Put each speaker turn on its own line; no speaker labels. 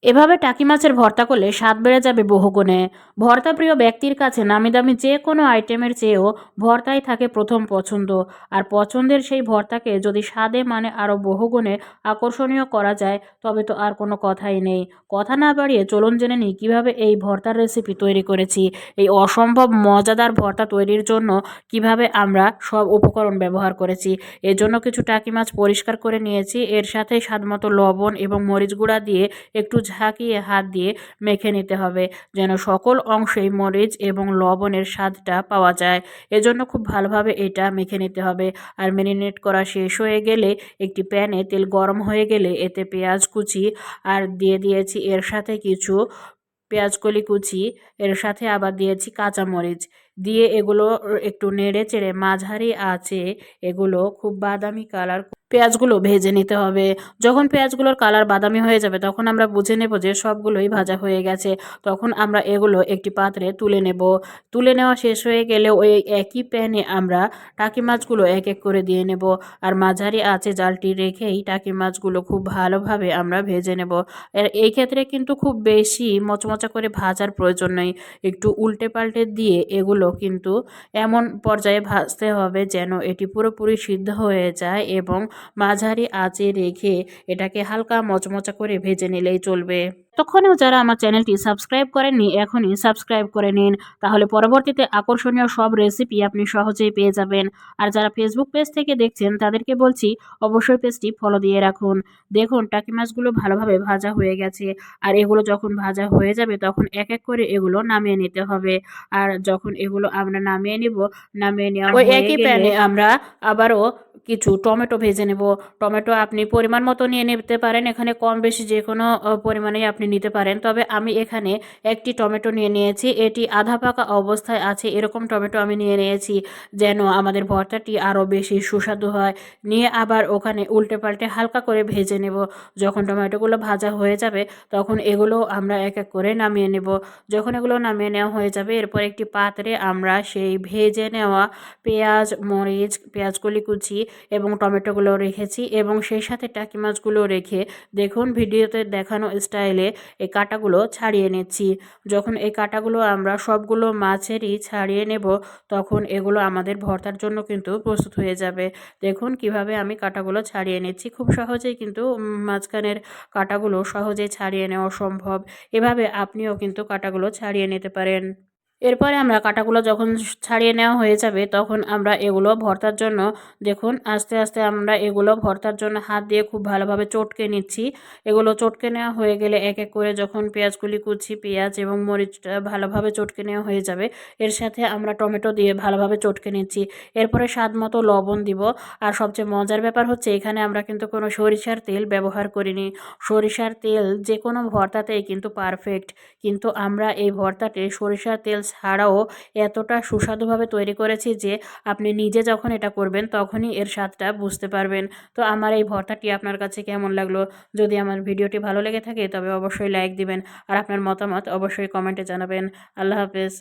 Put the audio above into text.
এভাবে টাকি মাছের ভর্তা করলে স্বাদ বেড়ে যাবে বহুগুণে। ভর্তা প্রিয় ব্যক্তির কাছে নামি দামি যে কোনো আইটেমের চেয়েও ভর্তাই থাকে প্রথম পছন্দ। আর পছন্দের সেই ভর্তাকে যদি স্বাদে মানে আরও বহুগুণে আকর্ষণীয় করা যায় তবে তো আর কোনো কথাই নেই। কথা না বাড়িয়ে চলুন জেনে নিই কীভাবে এই ভর্তার রেসিপি তৈরি করেছি। এই অসম্ভব মজাদার ভর্তা তৈরির জন্য কিভাবে আমরা সব উপকরণ ব্যবহার করেছি। এর জন্য কিছু টাকি মাছ পরিষ্কার করে নিয়েছি, এর সাথে স্বাদমতো লবণ এবং মরিচ গুঁড়া দিয়ে একটু ঝাঁকিয়ে হাত দিয়ে মেখে নিতে হবে, যেন সকল অংশেই মরিচ এবং লবণের স্বাদটা পাওয়া যায়। এজন্য খুব ভালোভাবে এটা মেখে নিতে হবে। আর ম্যারিনেট করা শেষ হয়ে গেলে একটি প্যানে তেল গরম হয়ে গেলে এতে পেঁয়াজ কুচি আর দিয়েছি এর সাথে কিছু পেঁয়াজ কলি কুচি, এর সাথে আবার দিয়েছি কাঁচামরিচ দিয়ে এগুলো একটু নেড়ে চেড়ে মাঝারি আঁচে এগুলো খুব বাদামি কালার পেঁয়াজগুলো ভেজে নিতে হবে। যখন পেঁয়াজগুলোর কালার বাদামি হয়ে যাবে তখন আমরা বুঝে নেব যে সবগুলোই ভাজা হয়ে গেছে। তখন আমরা এগুলো একটি পাত্রে তুলে নেব। তুলে নেওয়া শেষ হয়ে গেলে ওই একই প্যানে আমরা টাকি মাছগুলো এক এক করে দিয়ে নেব। আর মাঝারি আঁচে জালটি রেখেই টাকি মাছগুলো খুব ভালোভাবে আমরা ভেজে নেব। এই ক্ষেত্রে কিন্তু খুব বেশি মচমচা করে ভাজার প্রয়োজন নেই। একটু উল্টে পাল্টে দিয়ে এগুলো কিন্তু এমন পর্যায়ে ভাজতে হবে যেন এটি পুরোপুরি সিদ্ধ হয়ে যায় এবং মাঝারি আঁচে রেখে এটাকে হালকা মচমচা করে ভেজে নিলেই চলবে। তখনও যারা আমার চ্যানেলটি সাবস্ক্রাইব করেননি এখনই সাবস্ক্রাইব করে নিন, তাহলে পরবর্তীতে আকর্ষণীয় সব রেসিপি আপনি সহজেই পেয়ে যাবেন। আর যারা ফেসবুক পেজ থেকে দেখছেন তাদেরকে বলছি অবশ্যই পেজটি ফলো দিয়ে রাখুন। দেখুন টাকি মাছগুলো ভালোভাবে ভাজা হয়ে গেছে। আর এগুলো যখন ভাজা হয়ে যাবে তখন এক এক করে এগুলো নামিয়ে নিতে হবে। আর যখন এগুলো আমরা নামিয়ে নিব, নামিয়ে নেওয়া ওই একই প্যানে আমরা আবারও কিছু টমেটো ভেজে নেব। টমেটো আপনি পরিমাণ মতো নিয়ে নিতে পারেন, এখানে কম বেশি যে কোনো পরিমাণেই আপনি নিতে পারেন। তবে আমি এখানে একটি টমেটো নিয়ে নিয়েছি, এটি আধা পাকা অবস্থায় আছে এরকম টমেটো আমি নিয়ে নিয়েছি, যেন আমাদের ভর্তাটি আরও বেশি সুস্বাদু হয়। নিয়ে আবার ওখানে উল্টে পাল্টে হালকা করে ভেজে নেব। যখন টমেটোগুলো ভাজা হয়ে যাবে তখন এগুলো আমরা এক এক করে নামিয়ে নেব। যখন এগুলো নামিয়ে নেওয়া হয়ে যাবে এরপর একটি পাত্রে আমরা সেই ভেজে নেওয়া পেঁয়াজ, মরিচ, পেঁয়াজ কলি কুচি এবং টমেটোগুলো রেখেছি এবং সেই সাথে টাকি মাছগুলো রেখে দেখুন ভিডিওতে দেখানো স্টাইলে এই কাঁটাগুলো ছাড়িয়ে নিচ্ছি। যখন এই কাঁটাগুলো আমরা সবগুলো মাছেরই ছাড়িয়ে নেব তখন এগুলো আমাদের ভর্তার জন্য কিন্তু প্রস্তুত হয়ে যাবে। দেখুন কিভাবে আমি কাঁটাগুলো ছাড়িয়ে নিচ্ছি, খুব সহজেই কিন্তু মাঝখানের কাঁটাগুলো সহজেই ছাড়িয়ে নেওয়া সম্ভব। এভাবে আপনিও কিন্তু কাঁটাগুলো ছাড়িয়ে নিতে পারেন। এরপরে আমরা কাঁটাগুলো যখন ছাড়িয়ে নেওয়া হয়ে যাবে তখন আমরা এগুলো ভর্তার জন্য দেখুন আস্তে আস্তে আমরা এগুলো ভর্তার জন্য হাত দিয়ে খুব ভালোভাবে চটকে নিচ্ছি। এগুলো চটকে নেওয়া হয়ে গেলে এক এক করে যখন পেঁয়াজগুলি কুচি, পেঁয়াজ এবং মরিচটা ভালোভাবে চটকে নেওয়া হয়ে যাবে এর সাথে আমরা টমেটো দিয়ে ভালোভাবে চটকে নিচ্ছি। এরপরে স্বাদ মতো লবণ দিব। আর সবচেয়ে মজার ব্যাপার হচ্ছে এখানে আমরা কিন্তু কোনো সরিষার তেল ব্যবহার করিনি। সরিষার তেল যে কোনো ভর্তাতেই কিন্তু পারফেক্ট, কিন্তু আমরা এই ভর্তাতে সরিষার তেল ছাড়াও এতটা সুস্বাদুভাবে তৈরি করেছি যে আপনি নিজে যখন এটা করবেন তখনই এর স্বাদটা বুঝতে পারবেন। তো আমার এই ভর্তাটি আপনার কাছে কেমন লাগলো? যদি আমার ভিডিওটি ভালো লেগে থাকে তবে অবশ্যই লাইক দিবেন আর আপনার মতামত অবশ্যই কমেন্টে জানাবেন। আল্লাহ হাফেজ।